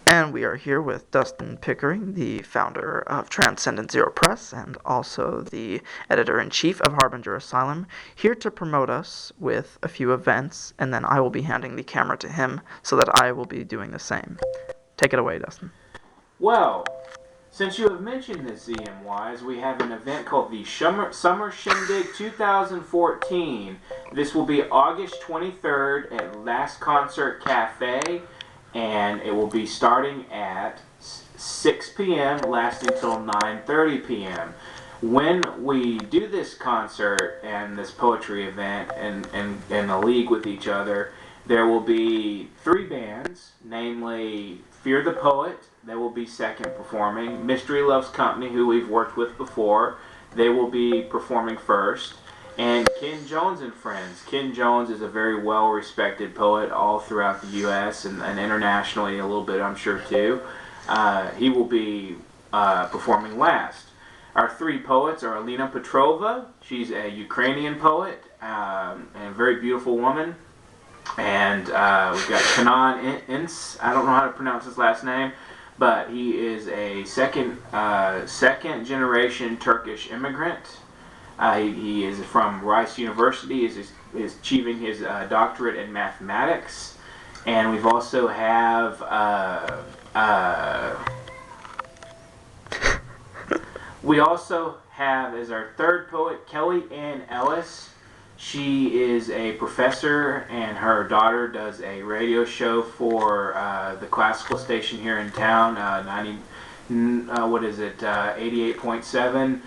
And we are here with Dustin Pickering, the founder of Transcendent Zero Press and also the editor-in-chief of Harbinger Asylum, here to promote us with a few events, and then I will be handing the camera to him so that I will be doing the same. Take it away, Dustin. Well, since you have mentioned this, ZMYs, we have an event called the Summer Shindig 2014. This will be August 23rd at Last Concert Cafe, and it will be starting at 6 p.m., lasting till 9:30 p.m. When we do this concert and this poetry event in a league with each other, there will be three bands, namely Fear the Poet. They will be second performing. Mystery Loves Company, who we've worked with before, they will be performing first. And Ken Jones and Friends. Ken Jones is a very well-respected poet all throughout the U.S. and internationally a little bit, I'm sure, too. He will be performing last. Our three poets are Alina Petrova. She's a Ukrainian poet and a very beautiful woman. And we've got Kenan Ins. I don't know how to pronounce his last name, but he is a second generation Turkish immigrant. He is from Rice University. Is achieving his doctorate in mathematics. And we've also have as our third poet Kelly Ann Ellis. She is a professor, and her daughter does a radio show for the classical station here in town, 88.7.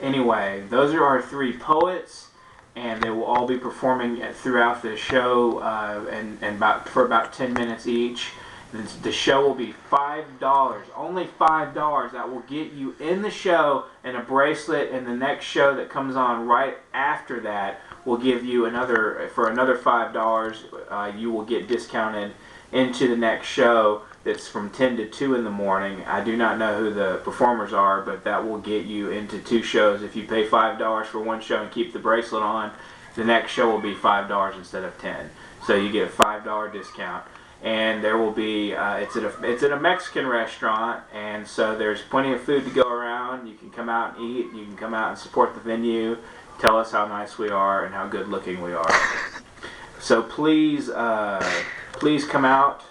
Anyway, those are our three poets, and they will all be performing throughout the show for about 10 minutes each. The show will be $5, only $5. That will get you in the show and a bracelet, and the next show that comes on right after that will give you another $5. You will get discounted into the next show that's from 10 to 2 in the morning. I do not know who the performers are, but that will get you into two shows. If you pay $5 for one show and keep the bracelet on, the next show will be $5 instead of 10. So you get a $5 discount. And there will be it's at a Mexican restaurant, and so there's plenty of food to go around. You can come out and eat. You can come out and support the venue, tell us how nice we are and how good looking we are. So please come out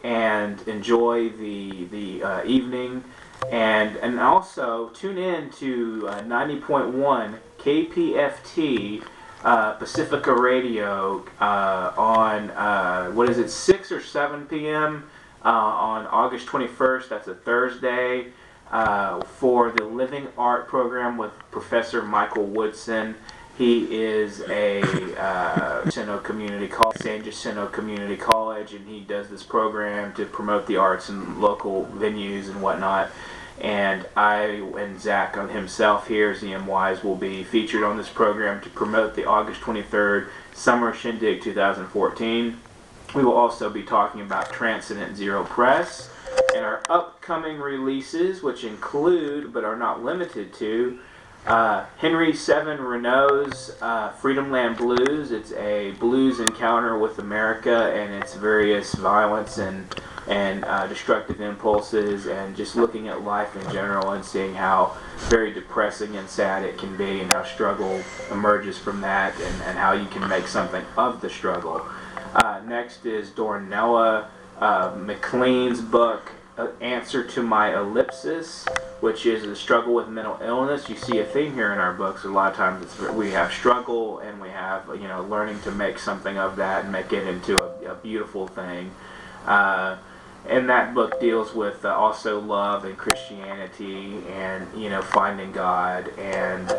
and enjoy the evening, and also tune in to 90.1 KPFT Pacifica Radio on 6 or 7 p.m. On August 21st. That's a Thursday, for the Living Art program with Professor Michael Woodson. He is a San Jacinto Community College, and he does this program to promote the arts in local venues and whatnot. And I and Zach himself here, ZMYs, will be featured on this program to promote the August 23rd Summer Shindig 2014. We will also be talking about Transcendent Zero Press and our upcoming releases, which include, but are not limited to, Henry Seven Renault's Freedomland Blues. It's a blues encounter with America and its various violence and destructive impulses, and just looking at life in general and seeing how very depressing and sad it can be, and how struggle emerges from that, and how you can make something of the struggle. Next is Dornella McLean's book, Answer to My Ellipsis, which is the struggle with mental illness. You see a theme here in our books. A lot of times we have struggle, and we have learning to make something of that and make it into a beautiful thing. And that book deals with also love and Christianity, and finding God and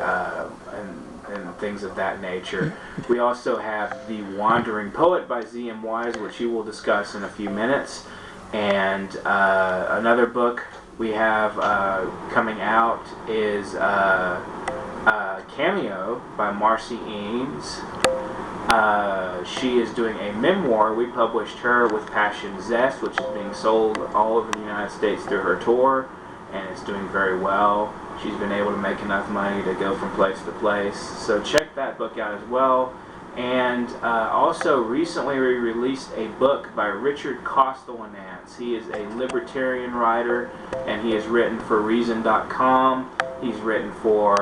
things of that nature. We also have The Wandering Poet by ZMYs, which you will discuss in a few minutes. And another book we have coming out is Cameo by Marcy Eames. She is doing a memoir. We published her with Passion Zest, which is being sold all over the United States through her tour, and it's doing very well. She's been able to make enough money to go from place to place. So check that book out as well. And also recently we released a book by Richard Kostelanetz. He is a libertarian writer, and he has written for Reason.com. He's written for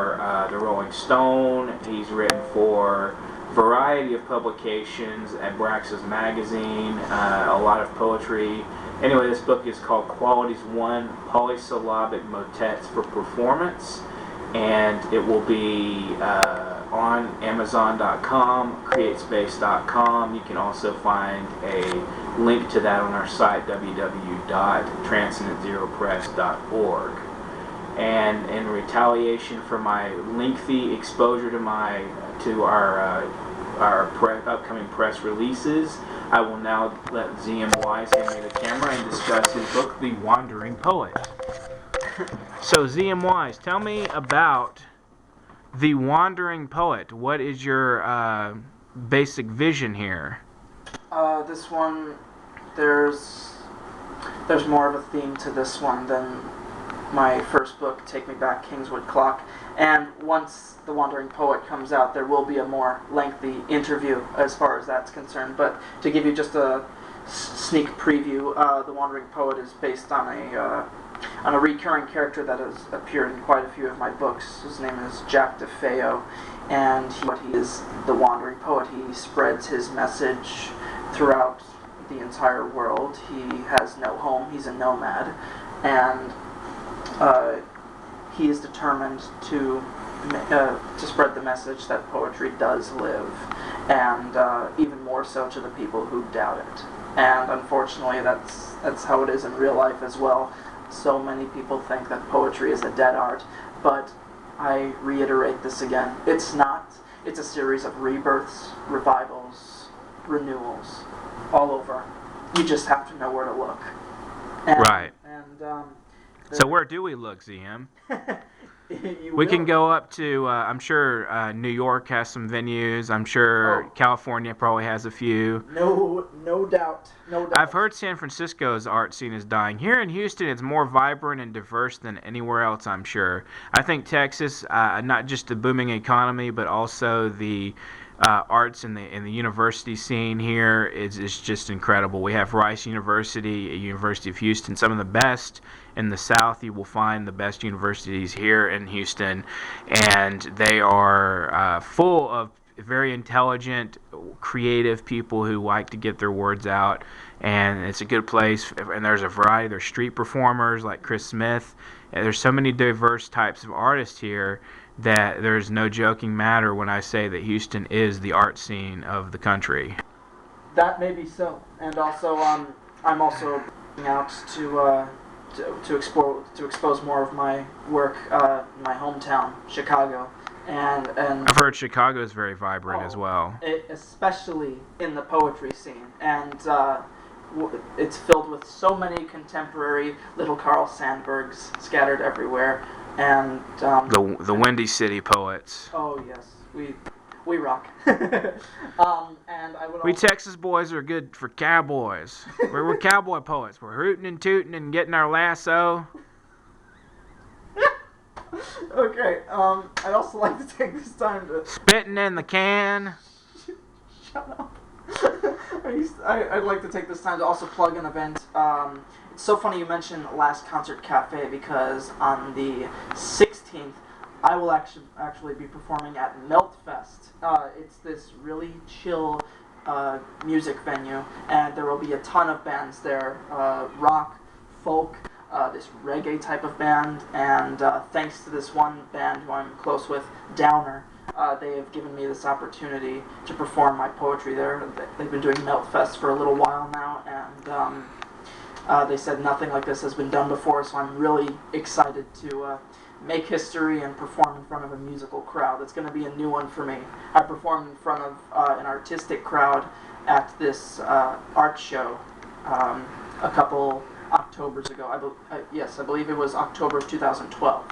the Rolling Stone. He's written for a variety of publications, at Abraxas Magazine, a lot of poetry. Anyway, this book is called Qualities 1, Polysyllabic Motets for Performance, and it will be on Amazon.com, CreateSpace.com. You can also find a link to that on our site, www.transcendentzeropress.org. And in retaliation for my lengthy exposure to our upcoming press releases, I will now let ZM Wise hand me the camera and discuss his book, The Wandering Poet. So ZM Wise, tell me about The Wandering Poet. What is your basic vision here? This one, there's more of a theme to this one than my first book, Take Me Back, Kingswood Clock. And once The Wandering Poet comes out, there will be a more lengthy interview as far as that's concerned. But to give you just a sneak preview, The Wandering Poet is based on a recurring character that has appeared in quite a few of my books. His name is Jack DeFeo, and he is the Wandering Poet. He spreads his message throughout the entire world. He has no home. He's a nomad, and he is determined to spread the message that poetry does live, and even more so to the people who doubt it. And unfortunately, that's how it is in real life as well. So many people think that poetry is a dead art, but I reiterate this again. It's not. It's a series of rebirths, revivals, renewals, all over. You just have to know where to look. And, right. And so where do we look, ZM? We can go up to, I'm sure New York has some venues. I'm sure California probably has a few. No doubt. I've heard San Francisco's art scene is dying. Here in Houston, it's more vibrant and diverse than anywhere else, I'm sure. I think Texas, not just the booming economy, but also the arts in the university scene here is just incredible. We have Rice University, University of Houston, some of the best in the South. You will find the best universities here in Houston, and they are full of very intelligent, creative people who like to get their words out, and it's a good place. And there's a variety. There's street performers like Chris Smith, and there's so many diverse types of artists here that there's no joking matter when I say that Houston is the art scene of the country. That may be so, and also I'm also going out to expose more of my work in my hometown, Chicago, and I've heard Chicago is very vibrant as well, especially in the poetry scene, and it's filled with so many contemporary little Carl Sandburgs scattered everywhere. And the Windy City poets. Oh yes, we rock. And I would. We Texas boys are good for cowboys. We're cowboy poets. We're hooting and tooting and getting our lasso. Okay. I'd also like to take this time to spitting in the can. Shut up. I'd like to take this time to also plug an event. It's so funny you mentioned Last Concert Cafe, because on the 16th, I will actually be performing at Meltfest. It's this really chill music venue, and there will be a ton of bands there, rock, folk, this reggae type of band, and thanks to this one band who I'm close with, Downer, they have given me this opportunity to perform my poetry there. They've been doing Meltfest for a little while now, and they said nothing like this has been done before, so I'm really excited to make history and perform in front of a musical crowd. It's going to be a new one for me. I performed in front of an artistic crowd at this art show a couple Octobers ago. I believe it was October of 2012.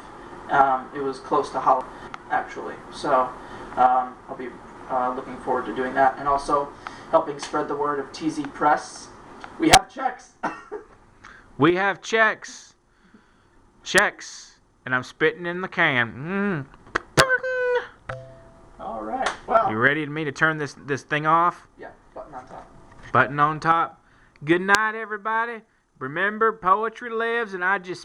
It was close to Halloween, actually. So I'll be looking forward to doing that, and also helping spread the word of TZ Press. We have checks. We have checks. Checks. And I'm spitting in the can. All right. Well, You ready to me to turn this thing off? yeah, button on top. Button on top. Good night, everybody. Remember, poetry lives, and I just